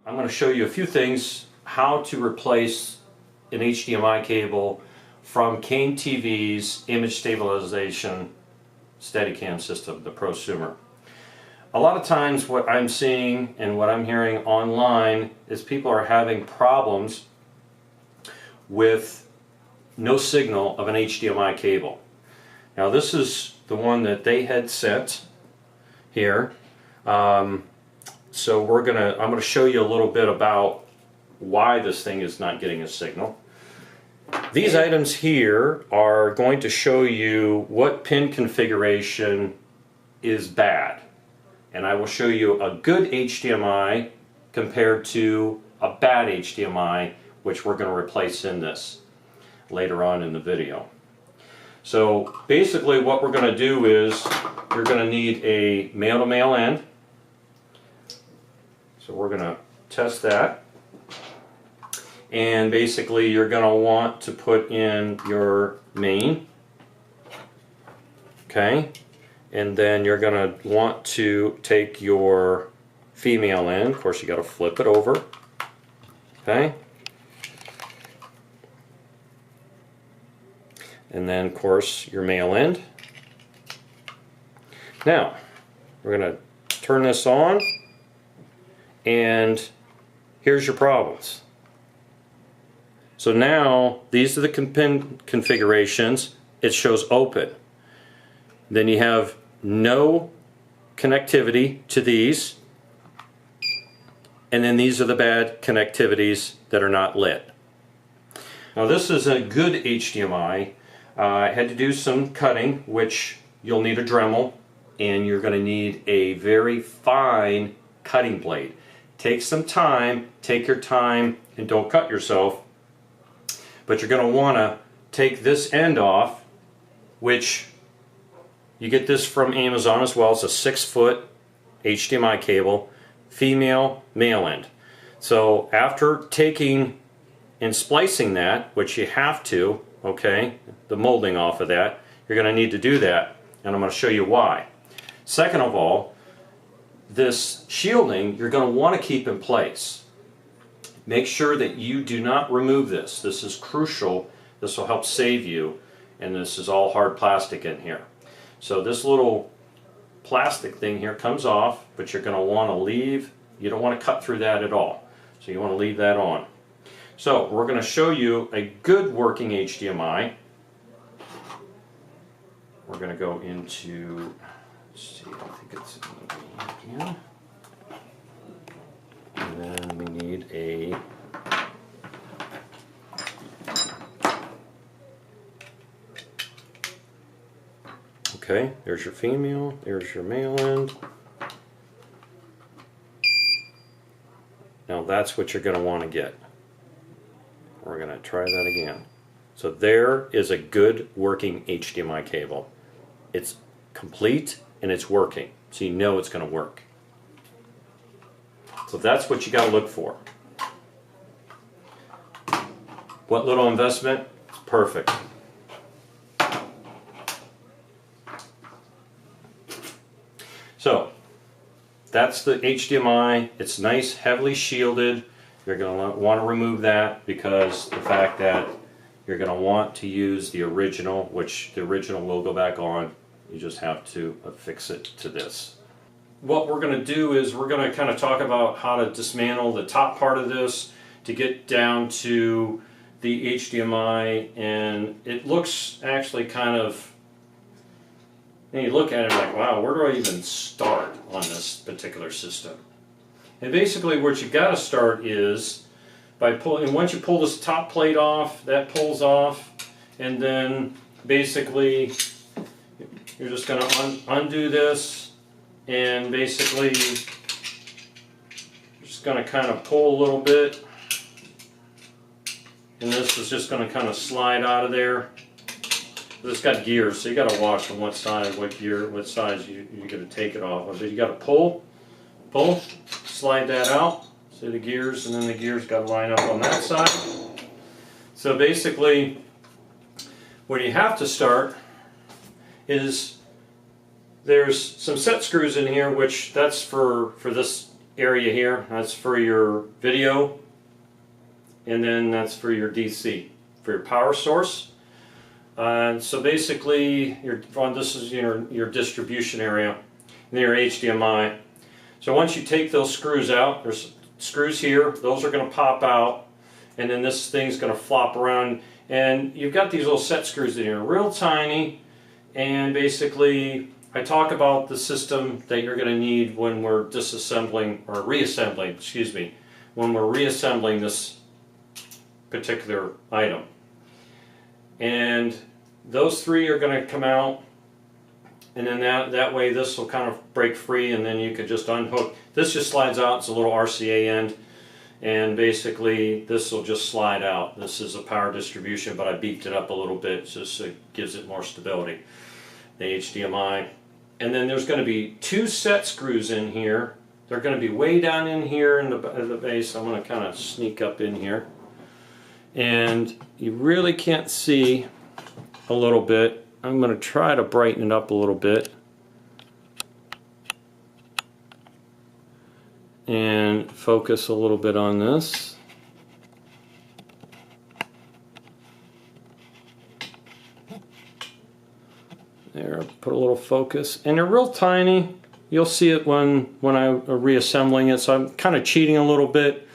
I'm going to show you a few things how to replace an HDMI cable from Kane TV's image stabilization Steadicam system, the prosumer. A lot of times what I'm seeing and what I'm hearing online is people are having problems with no signal of an HDMI cable. Now this is the one that they had sent here. So I'm going to show you a little bit about why this thing is not getting a signal. These items here are going to show you what pin configuration is bad. And I will show you a good HDMI compared to a bad HDMI, which we're going to replace in this later on in the video. So basically what we're going to do is you're going to need a male-to-male end. So we're going to test that. And basically you're going to want to put in your main. Okay. And then you're going to want to take your female end. Of course you got to flip it over. Okay. And then of course your male end. Now we're going to turn this on, and here's your problems. So now these are the pin configurations. It shows open. Then you have no connectivity to these, and then these are the bad connectivities that are not lit. Now this is a good HDMI. I had to do some cutting, which you'll need a Dremel, and you're going to need a very fine cutting blade. Take some time, take your time, and don't cut yourself. But you're going to want to take this end off, which you get this from Amazon as well. It's a 6-foot HDMI cable, female, male end. So after taking and splicing that, which you have to, okay, the molding off of that, you're going to need to do that, and I'm going to show you why. Second of all, this shielding you're going to want to keep in place. Make sure that you do not remove this. This is crucial. This will help save you, and this is all hard plastic in here. So this little plastic thing here comes off, but you're going to want to leave. You don't want to cut through that at all. So you want to leave that on. So we're going to show you a good working HDMI. We're going to go into, let's see, I think it's in here. And then we need a okay, there's your female, there's your male end. Now that's what you're going to want to get. We're going to try that again. So there is a good working HDMI cable. It's complete and it's working, so you know it's going to work. So that's what you got to look for. What little investment? It's perfect. So that's the HDMI. It's nice, heavily shielded. You're going to want to remove that because the fact that you're going to want to use the original, which the original will go back on. You just have to affix it to this. What we're going to do is we're going to kind of talk about how to dismantle the top part of this to get down to the HDMI, and it looks actually kind of, and you look at it like, wow, where do I even start on this particular system? And basically what you got to start is by pulling, and once you pull this top plate off, that pulls off, and then basically you're just going to undo this. And basically, you're just going to kind of pull a little bit, and this is just going to kind of slide out of there. It's got gears, so you got to watch on what side, what gear, what size you're going to take it off of. But you got to pull, slide that out. See the gears, and then the gears got to line up on that side. So basically, where you have to start is there's some set screws in here, which that's for this area here, that's for your video, and then that's for your DC, for your power source. So basically, this is your distribution area, and then your HDMI. So once you take those screws out, there's screws here, those are going to pop out, and then this thing's going to flop around, and you've got these little set screws in here, real tiny, and basically I talk about the system that you're going to need when we're disassembling, or reassembling, excuse me, when we're reassembling this particular item. And those three are going to come out, and then that way this will kind of break free, and then you could just unhook. This just slides out, it's a little RCA end, and basically this will just slide out. This is a power distribution, but I beefed it up a little bit just so it gives it more stability. The HDMI. And then there's going to be two set screws in here. They're going to be way down in here in the base. I'm going to kind of sneak up in here. And you really can't see a little bit. I'm going to try to brighten it up a little bit. And focus a little bit on this. There, put a little focus. And they're real tiny. You'll see it when I'm reassembling it, so I'm kind of cheating a little bit.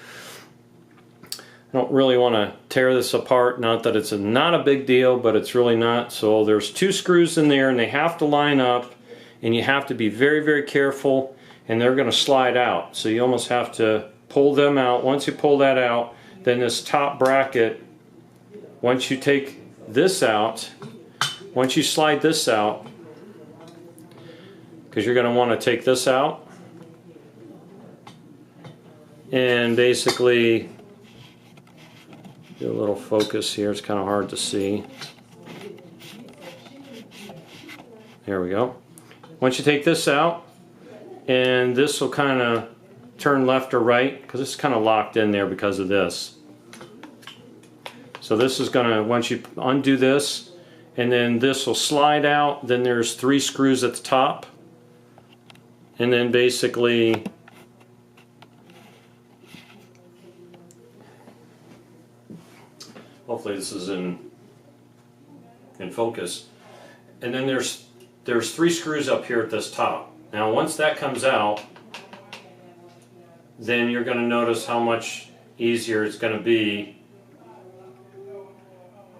I don't really want to tear this apart, not that it's not a big deal, but it's really not. So there's two screws in there and they have to line up, and you have to be very, very careful, and they're going to slide out. So you almost have to pull them out. Once you pull that out, then this top bracket, once you take this out, once you slide this out, because you're going to want to take this out, and basically do a little focus here. It's kind of hard to see. There we go. Once you take this out, and this will kind of turn left or right, because it's kind of locked in there because of this. So this is going to, once you undo this, and then this will slide out, then there's three screws at the top, and then basically hopefully this is in focus, and then there's three screws up here at this top. Now once that comes out, then you're going to notice how much easier it's going to be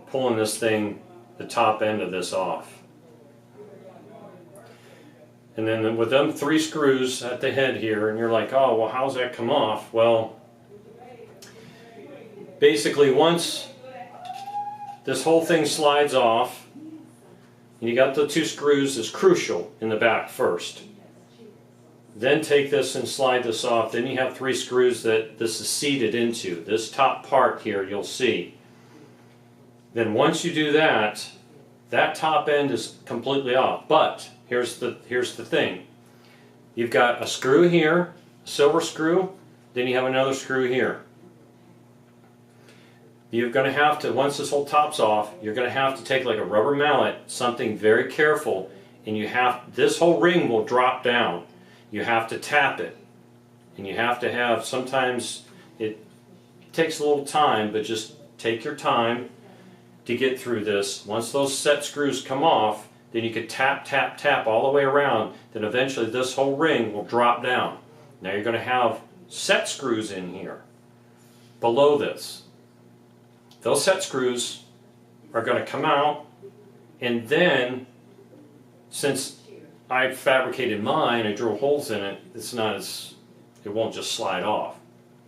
pulling this thing, the top end of this, off. And then with them three screws at the head here, and you're like, oh, well, how's that come off? Well, basically once this whole thing slides off, and you got the two screws is crucial in the back first. Then take this and slide this off. Then you have three screws that this is seated into. This top part here you'll see. Then once you do that, that top end is completely off. But here's the thing. You've got a screw here, a silver screw, then you have another screw here. You're going to have to, once this whole top's off, you're going to have to take like a rubber mallet, something very careful, and this whole ring will drop down. You have to tap it, and you have to have, sometimes it takes a little time, but just take your time to get through this. Once those set screws come off, then you can tap, tap, tap all the way around, then eventually this whole ring will drop down. Now you're going to have set screws in here below this. Those set screws are going to come out, and then since I fabricated mine, I drilled holes in it, it won't just slide off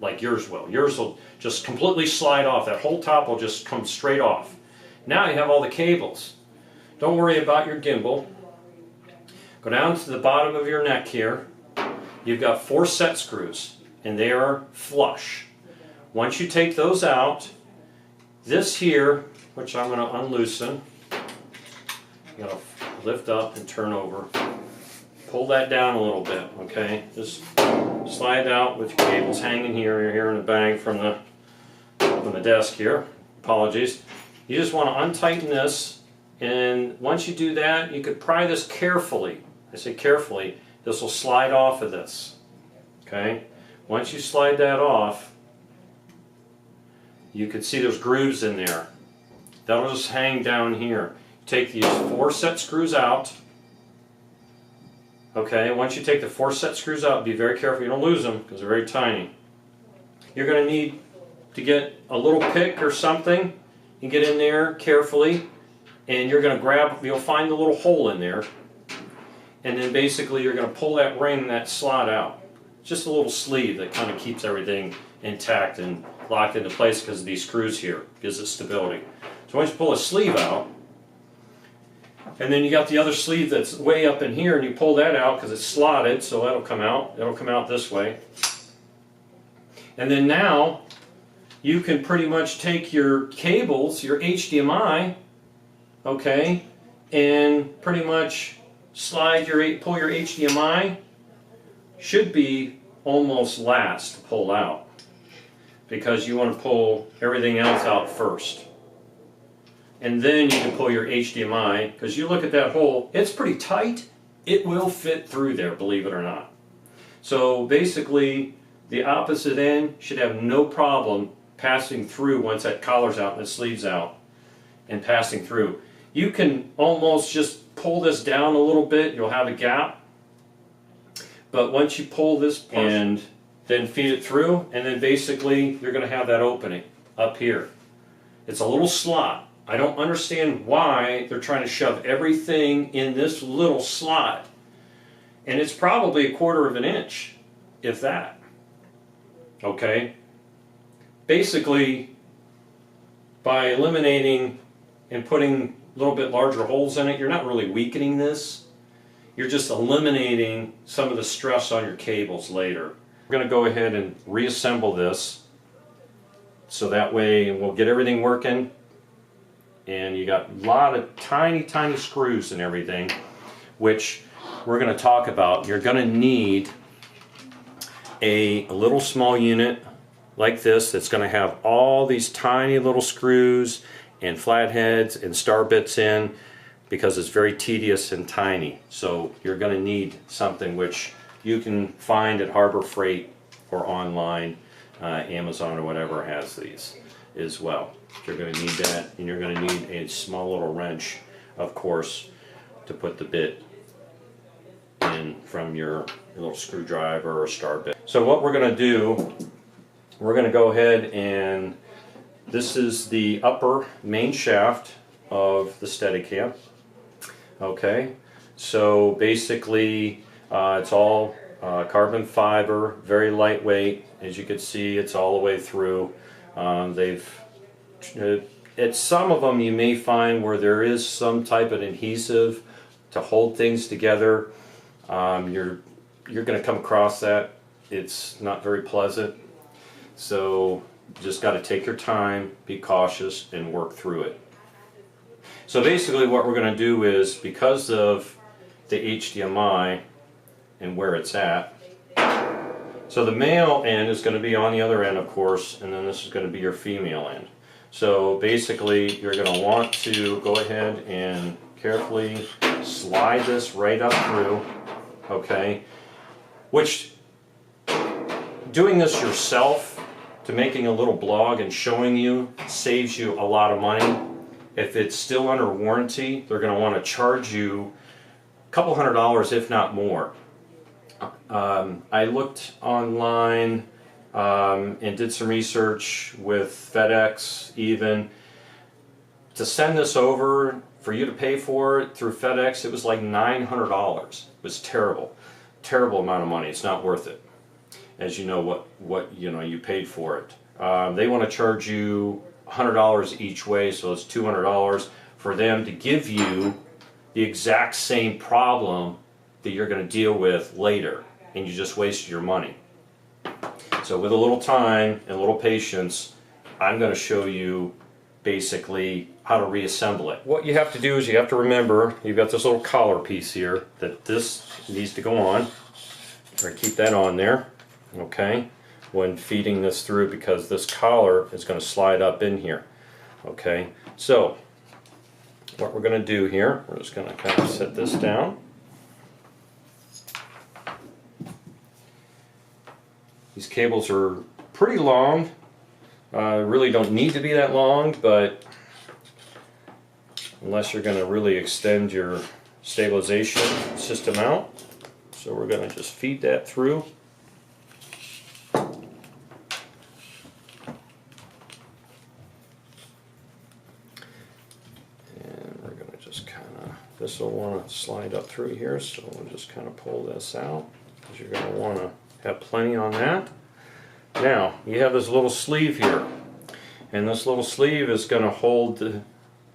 like yours will. Yours will just completely slide off. That whole top will just come straight off. Now you have all the cables. Don't worry about your gimbal. Go down to the bottom of your neck here. You've got 4 set screws, and they are flush. Once you take those out, this here, which I'm going to unloosen, you got to lift up and turn over. Pull that down a little bit, okay? Just slide out with your cables hanging here. You're hearing a bang from the desk here. Apologies. You just want to untighten this, and once you do that, you could pry this carefully. I say carefully. This will slide off of this, okay? once you slide that off, you can see there's grooves in there. That'll just hang down here. Take these 4 set screws out. Okay, once you take the 4 set screws out, be very careful you don't lose them because they're very tiny. You're going to need to get a little pick or something and get in there carefully, and you're going to grab, you'll find the little hole in there, and then basically you're going to pull that ring, that slot out. Just a little sleeve that kind of keeps everything intact and locked into place because of these screws here. Gives it stability. So once you pull a sleeve out, and then you got the other sleeve that's way up in here, and you pull that out because it's slotted, so that'll come out. It'll come out this way. And then now you can pretty much take your cables, your HDMI, okay, and pretty much slide your, pull your HDMI. Should be almost last to pull out because you want to pull everything else out first. And then you can pull your HDMI, because you look at that hole, it's pretty tight. It will fit through there, believe it or not. So basically, the opposite end should have no problem passing through once that collar's out and the sleeve's out and passing through. You can almost just pull this down a little bit, you'll have a gap. But once you pull this and then feed it through, and then basically you're going to have that opening up here. It's a little slot. I don't understand why they're trying to shove everything in this little slot. And it's probably 1/4 of an inch, if that. Okay? Basically, by eliminating and putting a little bit larger holes in it, you're not really weakening this. You're just eliminating some of the stress on your cables later. We're going to go ahead and reassemble this so that way we'll get everything working. And you got a lot of tiny screws and everything, which we're going to talk about. You're going to need a little small unit like this that's going to have all these tiny little screws and flatheads and star bits in, because it's very tedious and tiny. So you're going to need something which you can find at Harbor Freight or online, Amazon or whatever has these as well. You're going to need that, and you're going to need a small little wrench, of course, to put the bit in from your little screwdriver or star bit. So what we're going to do, we're going to go ahead and this is the upper main shaft of the Steadicam. Okay, so basically it's all carbon fiber, very lightweight. As you can see, it's all the way through. At some of them you may find where there is some type of adhesive to hold things together. You're going to come across that. It's not very pleasant. So just got to take your time, be cautious, and work through it. So basically what we're going to do is, because of the HDMI and where it's at, so the male end is going to be on the other end, of course, and then this is going to be your female end. So basically you're going to want to go ahead and carefully slide this right up through, okay? Which, doing this yourself to making a little blog and showing you saves you a lot of money. If it's still under warranty, they're going to want to charge you a couple $100, if not more. I looked online and did some research with FedEx even. To send this over, for you to pay for it through FedEx, it was like $900. It was terrible. Terrible amount of money. It's not worth it. As you know what you paid for it. They want to charge you $100 each way, so it's $200 for them to give you the exact same problem that you're going to deal with later, and you just wasted your money. So with a little time and a little patience, I'm going to show you basically how to reassemble it. What you have to do is you have to remember you've got this little collar piece here that this needs to go on. Or keep that on there, okay, when feeding this through, because this collar is going to slide up in here. Okay, so what we're going to do here, we're just going to kind of set this down. These cables are pretty long. Really don't need to be that long, but unless you're going to really extend your stabilization system out. So we're going to just feed that through. This will want to slide up through here, so we'll just kind of pull this out, because you're going to want to have plenty on that. Now, you have this little sleeve here, and this little sleeve is going to hold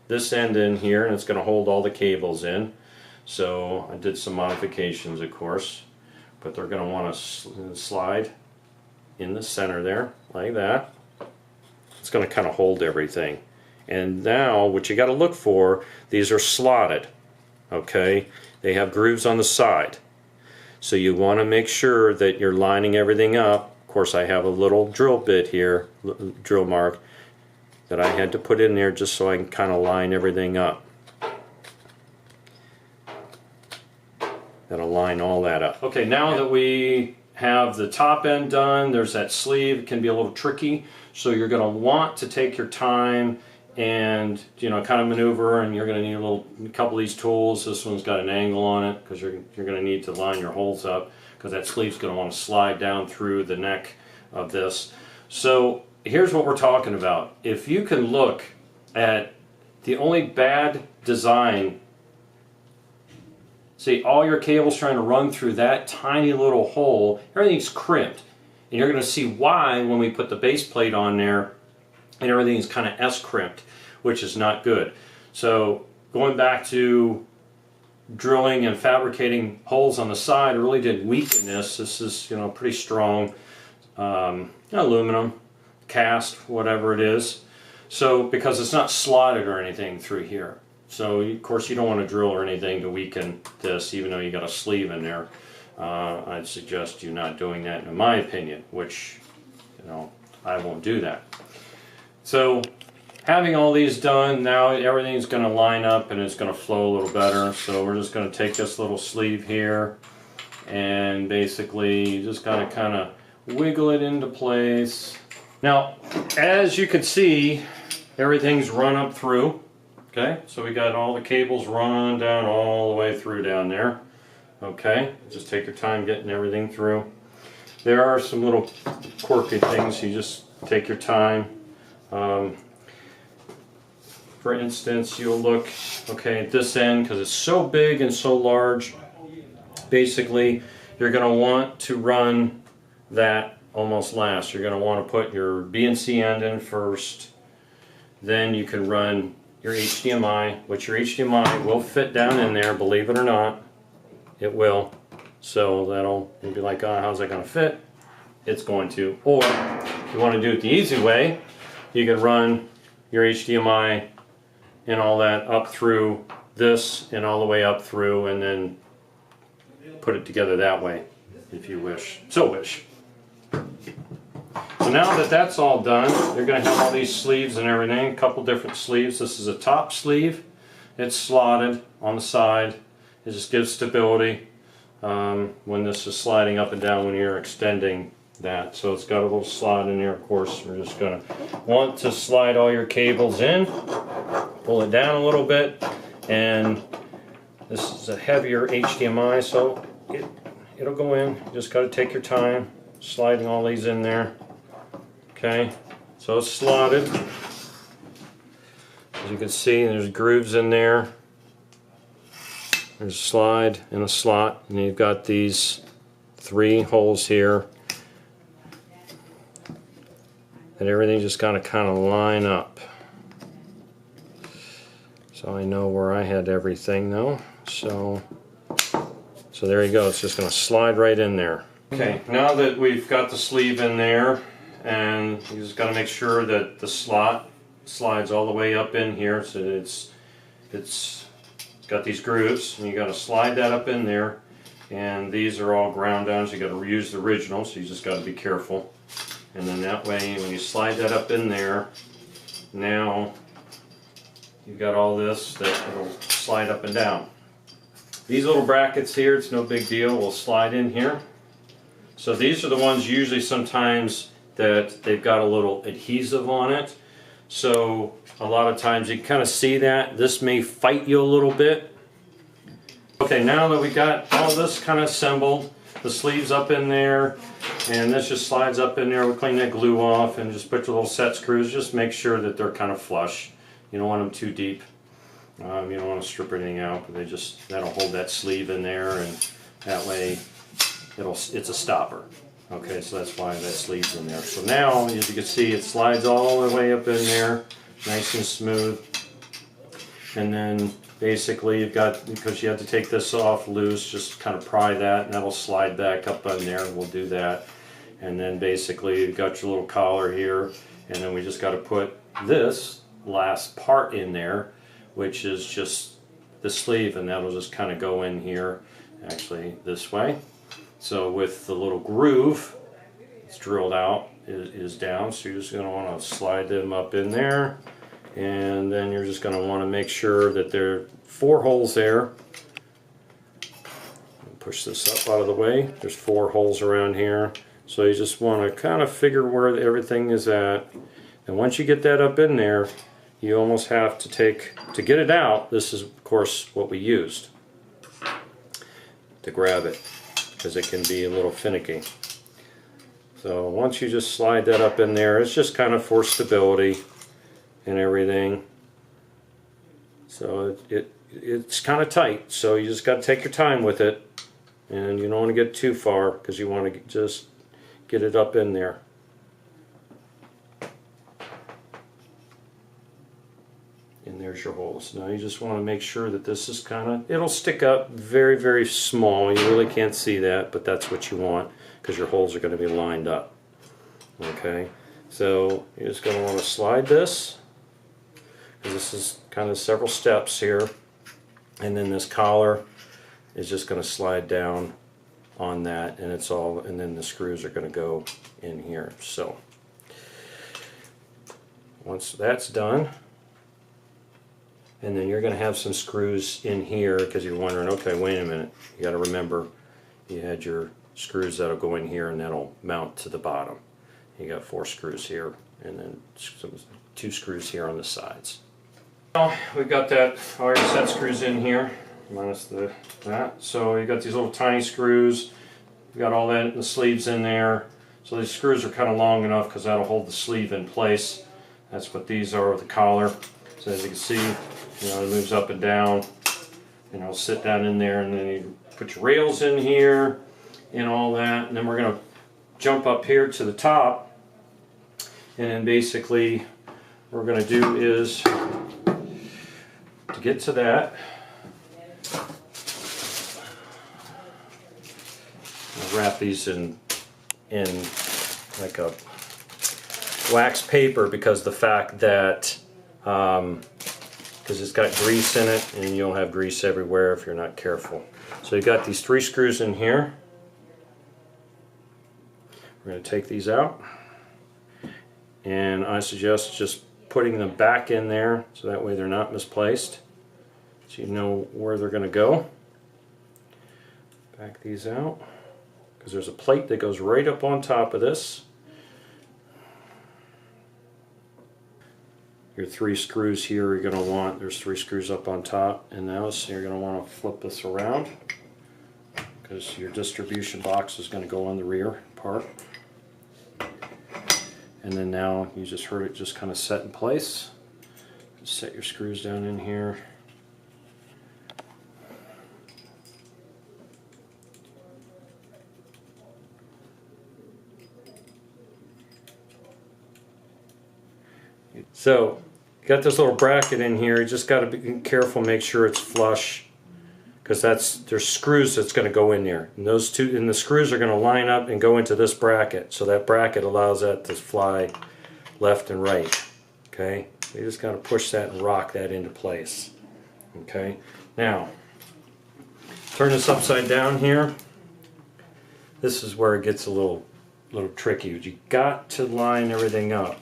this end in here, and it's going to hold all the cables in. So I did some modifications, of course, but they're going to want to slide in the center there, like that. It's going to kind of hold everything. And now, what you got to look for, these are slotted. Okay, they have grooves on the side, so you want to make sure that you're lining everything up. Of course, I have a little drill bit here, drill mark, that I had to put in there just so I can kind of line everything up. That'll line all that up. Okay, now that we have the top end done, there's that sleeve. It can be a little tricky, so you're going to want to take your time and kind of maneuver, and you're going to need a couple of these tools. This one's got an angle on it because you're going to need to line your holes up, because that sleeve's going to want to slide down through the neck of this. So here's what we're talking about. If you can look at the only bad design, see all your cables trying to run through that tiny little hole, everything's crimped, and you're going to see why when we put the base plate on there and everything is kind of S-crimped, which is not good. So going back to drilling and fabricating holes on the side, it really did weaken this. This is pretty strong aluminum, cast, whatever it is. So because it's not slotted or anything through here. So of course you don't want to drill or anything to weaken this, even though you got a sleeve in there. I'd suggest you not doing that, in my opinion, which I won't do that. So having all these done, now everything's going to line up and it's going to flow a little better. So we're just going to take this little sleeve here and basically just got to kind of wiggle it into place. Now, as you can see, everything's run up through. Okay, so we got all the cables run down all the way through down there. Okay, just take your time getting everything through. There are some little quirky things, you just take your time. For instance, you'll look, at this end, because it's so big and so large, basically you're going to want to run that almost last. You're going to want to put your B and C end in first, then you can run your HDMI, which your HDMI will fit down in there, believe it or not, it will. So you'll be like, oh, how's that going to fit? It's going to. Or if you want to do it the easy way, you can run your HDMI and all that up through this and all the way up through, and then put it together that way if you wish. So wish. So now that that's all done, you're going to have all these sleeves and everything, a couple different sleeves. This is a top sleeve. It's slotted on the side. It just gives stability when this is sliding up and down when you're extending that. So it's got a little slot in there. Of course, we're just going to want to slide all your cables in, pull it down a little bit, and this is a heavier HDMI, so it'll go in. You just got to take your time sliding all these in there. Okay, so it's slotted. As you can see, there's grooves in there. There's a slide and a slot, and you've got these 3 holes here. And everything just got to kind of line up. So I know where I had everything though. So there you go. It's just going to slide right in there. Okay, now that we've got the sleeve in there, and you just got to make sure that the slot slides all the way up in here, so it's got these grooves, and you got to slide that up in there. And these are all ground down, so you got to reuse the original, so you just got to be careful. And then that way, when you slide that up in there, now you've got all this that will slide up and down. These little brackets here, it's no big deal, will slide in here. So these are the ones usually sometimes that they've got a little adhesive on it. So a lot of times you can kind of see that. This may fight you a little bit. Okay, now that we got all this kind of assembled, the sleeves up in there, and this just slides up in there. We clean that glue off and just put the little set screws. Just make sure that they're kind of flush. You don't want them too deep. You don't want to strip anything out, but that'll hold that sleeve in there, and that way it's a stopper. Okay, so that's why that sleeve's in there. So now, as you can see, it slides all the way up in there, nice and smooth. And then basically you've got, because you have to take this off loose, just kind of pry that, and that'll slide back up in there, and we'll do that. And then basically you've got your little collar here, and then we just got to put this last part in there, which is just the sleeve, and that'll just kind of go in here, actually this way. So with the little groove, it's drilled out, is down, so you're just going to want to slide them up in there, and then you're just going to want to make sure that there are 4 holes there. Push this up out of the way. There's 4 holes around here, so you just want to kind of figure where everything is at, and once you get that up in there, you almost have to to get it out. This is of course what we used to grab it, because it can be a little finicky. So once you just slide that up in there, it's just kind of for stability and everything. So it's kind of tight, so you just got to take your time with it, and you don't want to get too far, because you want to just get it up in there. And there's your holes. Now you just want to make sure that this is kind of, it'll stick up very, very small. You really can't see that, but that's what you want, because your holes are going to be lined up. Okay, so you're just going to want to slide this, because this is kind of several steps here, and then this collar is just going to slide down on that, and it's all, and then the screws are going to go in here. So once that's done, and then you're going to have some screws in here, because you're wondering, okay, wait a minute, you got to remember you had your screws that'll go in here and that'll mount to the bottom. You got 4 screws here, and then 2 screws here on the sides. Now we've got that, all your set screws in here, minus that. So you got these little tiny screws. You got all that, the sleeves in there. So these screws are kind of long enough, because that'll hold the sleeve in place. That's what these are with the collar. So as you can see, it moves up and down, and it'll sit down in there, and then you put your rails in here and all that, and then we're going to jump up here to the top, and then basically what we're going to do is, to get to that, I'll wrap these in like a wax paper, because the fact that because it's got grease in it, and you'll have grease everywhere if you're not careful. So you've got these 3 screws in here. We're going to take these out, and I suggest just putting them back in there, so that way they're not misplaced, so you know where they're going to go. Back these out, because there's a plate that goes right up on top of this. Your 3 screws here you're going to want, there's 3 screws up on top, and now so you're going to want to flip this around, because your distribution box is going to go on the rear part. And then now you just heard it just kind of set in place. Just set your screws down in here. So, you got this little bracket in here. You just got to be careful, make sure it's flush, because there's screws that's going to go in there, and those two, and the screws are going to line up and go into this bracket. So that bracket allows that to fly left and right. Okay, so you just got to push that and rock that into place. Okay, now turn this upside down here. This is where it gets a little tricky. You got to line everything up.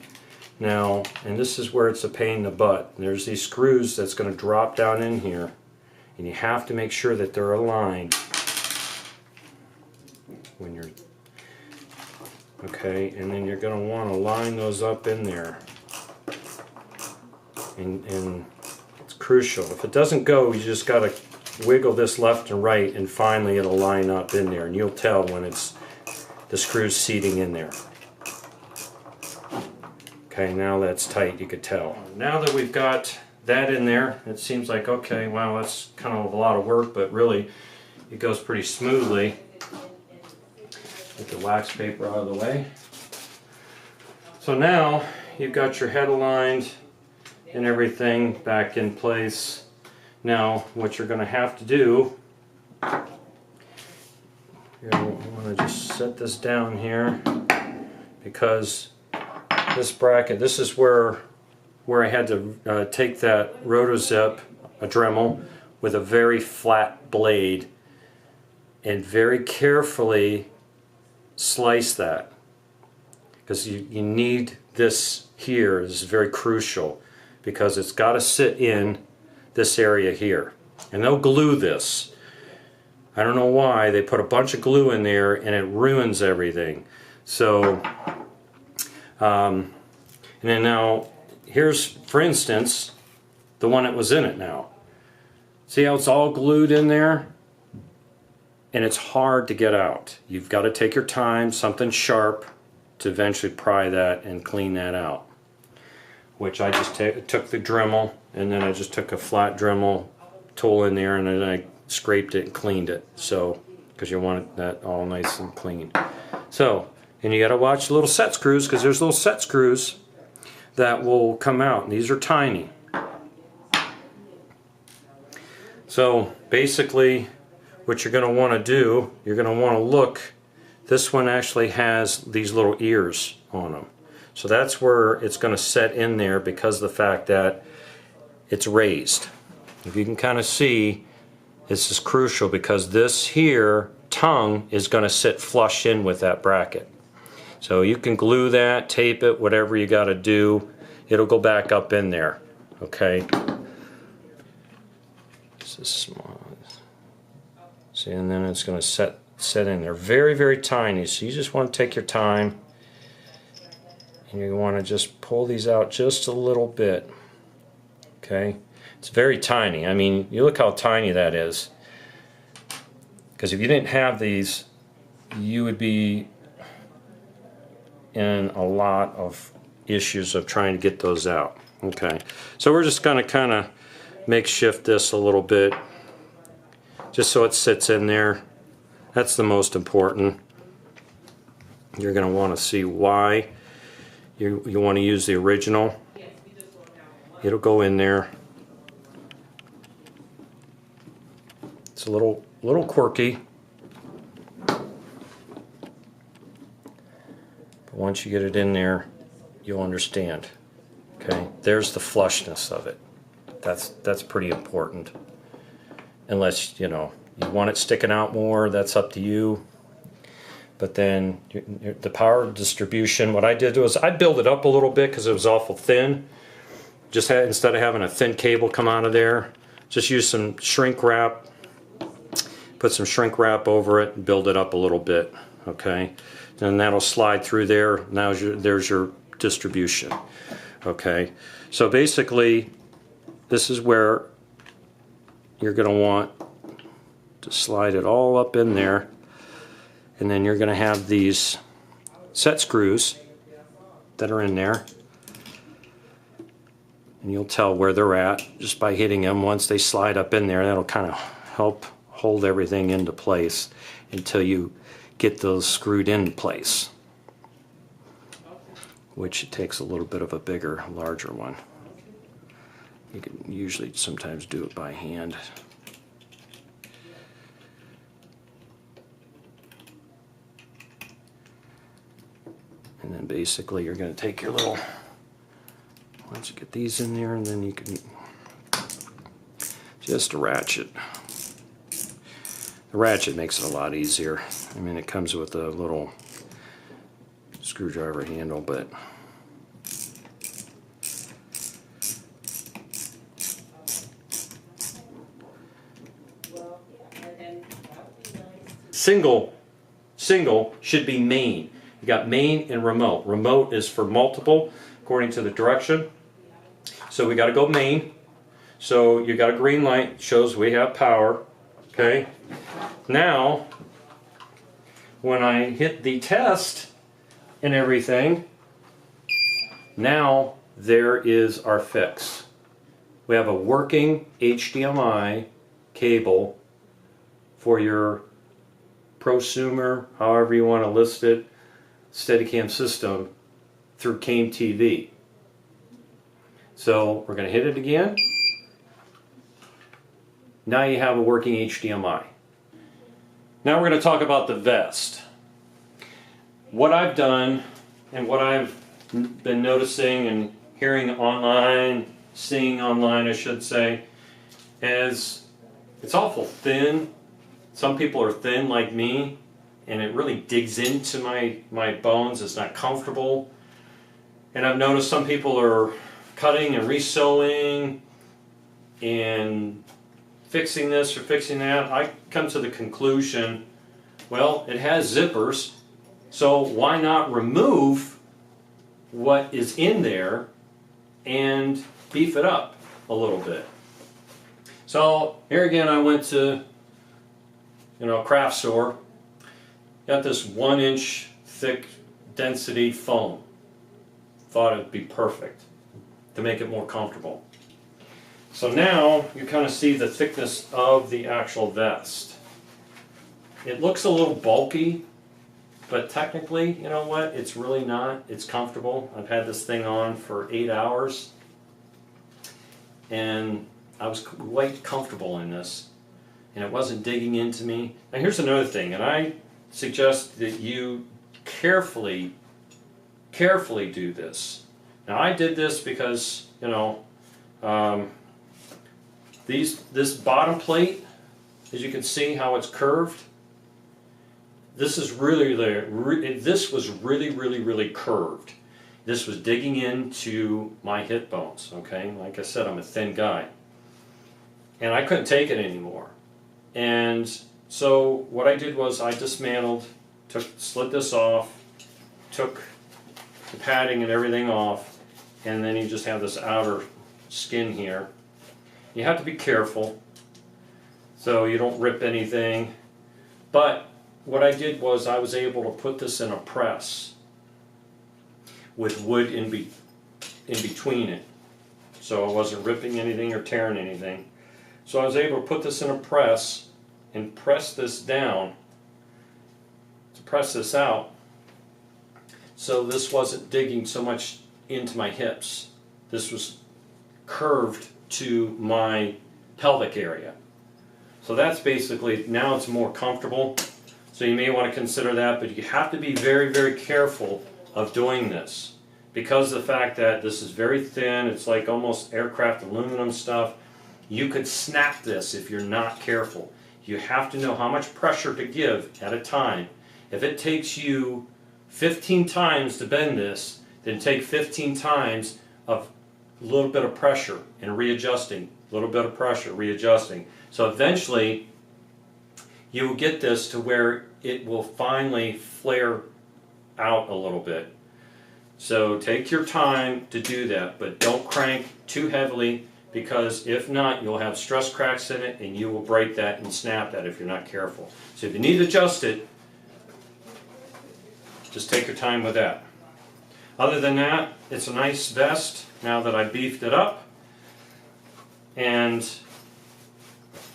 Now, and this is where it's a pain in the butt. There's these screws that's going to drop down in here, and you have to make sure that they're aligned when you're Okay, and then you're going to want to line those up in there. And it's crucial. If it doesn't go, you just got to wiggle this left and right, and finally it'll line up in there, and you'll tell when it's the screw's seating in there. Okay, now that's tight, you could tell. Now that we've got that in there, it seems like, okay, wow, that's kind of a lot of work, but really it goes pretty smoothly. Get the wax paper out of the way. So now you've got your head aligned and everything back in place. Now what you're going to have to do, you're going to want to just set this down here, because this bracket, this is where I had to take that rotozip, a Dremel, with a very flat blade and very carefully slice that, because you need this here. This is very crucial, because it's got to sit in this area here, and they'll glue this. I don't know why they put a bunch of glue in there, and it ruins everything. So and then now here's, for instance, the one that was in it now. See how it's all glued in there? And it's hard to get out. You've got to take your time, something sharp, to eventually pry that and clean that out. Which I just took the Dremel, and then I just took a flat Dremel tool in there, and then I scraped it and cleaned it. So, because you want that all nice and clean. So, and you got to watch the little set screws, because there's little set screws that will come out. And these are tiny. So basically, what you're going to want to do, you're going to want to look. This one actually has these little ears on them. So that's where it's going to set in there, because of the fact that it's raised. If you can kind of see, this is crucial, because this here tongue is going to sit flush in with that bracket. So you can glue that, tape it, whatever you got to do. It'll go back up in there. Okay. This is small. See, and then it's going to set in there. Very, very tiny. So you just want to take your time, and you want to just pull these out just a little bit. Okay. It's very tiny. I mean, you look how tiny that is. Because if you didn't have these, you would be in a lot of issues of trying to get those out. Okay, so we're just going to kind of makeshift this a little bit, just so it sits in there. That's the most important. You're going to want to see why you want to use the original. It'll go in there. It's a little quirky. Once you get it in there, you'll understand. Okay, there's the flushness of it. That's pretty important. Unless you want it sticking out more, that's up to you. But then the power distribution, what I did was I built it up a little bit because it was awful thin. Just instead of having a thin cable come out of there, just use some shrink wrap. Put some shrink wrap over it and build it up a little bit. Okay. And that'll slide through there. Now there's your distribution. Okay, so basically this is where you're going to want to slide it all up in there, and then you're going to have these set screws that are in there, and you'll tell where they're at just by hitting them. Once they slide up in there, that'll kind of help hold everything into place until you get those screwed in place, which it takes a little bit of a bigger, larger one. You can usually sometimes do it by hand. And then basically you're going to take your little, once you get these in there, and then you can just a ratchet. The ratchet makes it a lot easier. I mean, it comes with a little screwdriver handle, but single should be main. You got main and remote. Remote is for multiple according to the direction. So we got to go main. So you got a green light, shows we have power. Okay. Now, when I hit the test and everything, now there is our fix. We have a working HDMI cable for your prosumer, however you want to list it, Steadicam system through Cane TV. So we're going to hit it again. Now you have a working HDMI. Now we're going to talk about the vest. What I've done and what I've been noticing and hearing online, seeing online I should say, is it's awful thin. Some people are thin like me and it really digs into my bones. It's not comfortable. And I've noticed some people are cutting and re-sewing and fixing this or fixing that. I come to the conclusion, well, it has zippers, so why not remove what is in there and beef it up a little bit. So here again I went to a craft store, got this 1-inch thick density foam. Thought it'd be perfect to make it more comfortable. So now you kind of see the thickness of the actual vest. It looks a little bulky, but technically, you know what, it's really not. It's comfortable. I've had this thing on for 8 hours and I was quite comfortable in this and it wasn't digging into me. Now here's another thing, and I suggest that you carefully do this. Now I did this because, this bottom plate, as you can see how it's curved, this was really curved. This was digging into my hip bones, okay? Like I said, I'm a thin guy. And I couldn't take it anymore. And so what I did was I dismantled, slid this off, took the padding and everything off, and then you just have this outer skin here. You have to be careful so you don't rip anything. But what I did was I was able to put this in a press with wood in between it. So I wasn't ripping anything or tearing anything. So I was able to put this in a press and press this down to press this out so this wasn't digging so much into my hips. This was curved to my pelvic area. So that's basically, now it's more comfortable. So you may want to consider that, but you have to be very, very careful of doing this because of the fact that this is very thin. It's like almost aircraft aluminum stuff. You could snap this if you're not careful. You have to know how much pressure to give at a time. If it takes you 15 times to bend this, then take 15 times of a little bit of pressure and readjusting, a little bit of pressure, readjusting. So eventually you will get this to where it will finally flare out a little bit. So take your time to do that, but don't crank too heavily, because if not, you'll have stress cracks in it and you will break that and snap that if you're not careful. So if you need to adjust it, just take your time with that. Other than that, it's a nice vest now that I beefed it up, and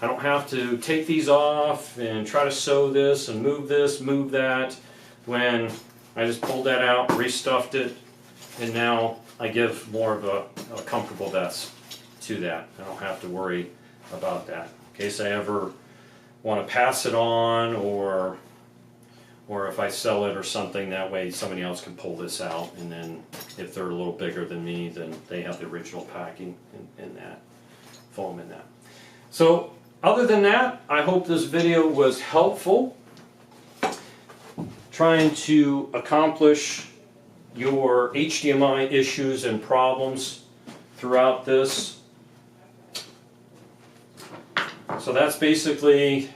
I don't have to take these off and try to sew this, move that, when I just pulled that out, restuffed it, and now I give more of a comfortable vest to that. I don't have to worry about that in case I ever want to pass it on, or if I sell it or something. That way somebody else can pull this out, and then if they're a little bigger than me, then they have the original packing in that foam in that. So other than that, I hope this video was helpful, trying to accomplish your HDMI issues and problems throughout this. So that's basically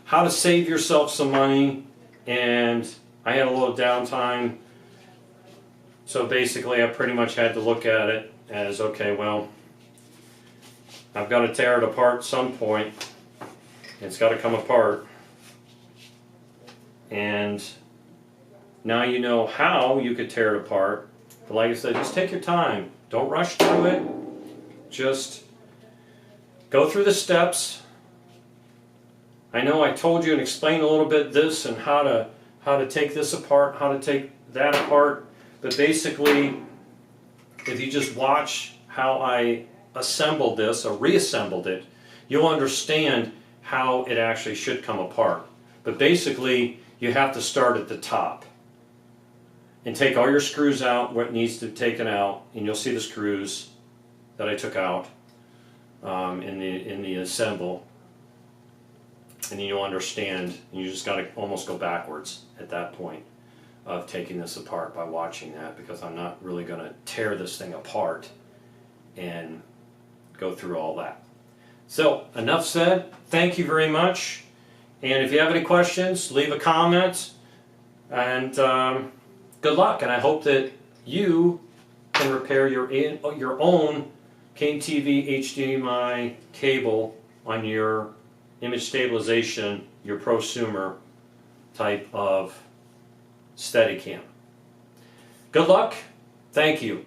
how to save yourself some money and I had a little downtime, so basically I pretty much had to look at it as, okay, well, I've got to tear it apart at some point. It's got to come apart. And now you know how you could tear it apart. But like I said, just take your time. Don't rush through it. Just go through the steps. I know I told you and explained a little bit this and how to take this apart, how to take that apart. But basically, if you just watch how I assembled this or reassembled it, you'll understand how it actually should come apart. But basically, you have to start at the top and take all your screws out, what needs to be taken out, and you'll see the screws that I took out in the assemble, and then you'll understand. You just got to almost go backwards at that point of taking this apart by watching that, because I'm not really going to tear this thing apart and go through all that. So enough said. Thank you very much, and if you have any questions, leave a comment, and good luck. And I hope that you can repair your own King TV HDMI cable on your image stabilization, your prosumer type of Steadicam. Good luck. Thank you.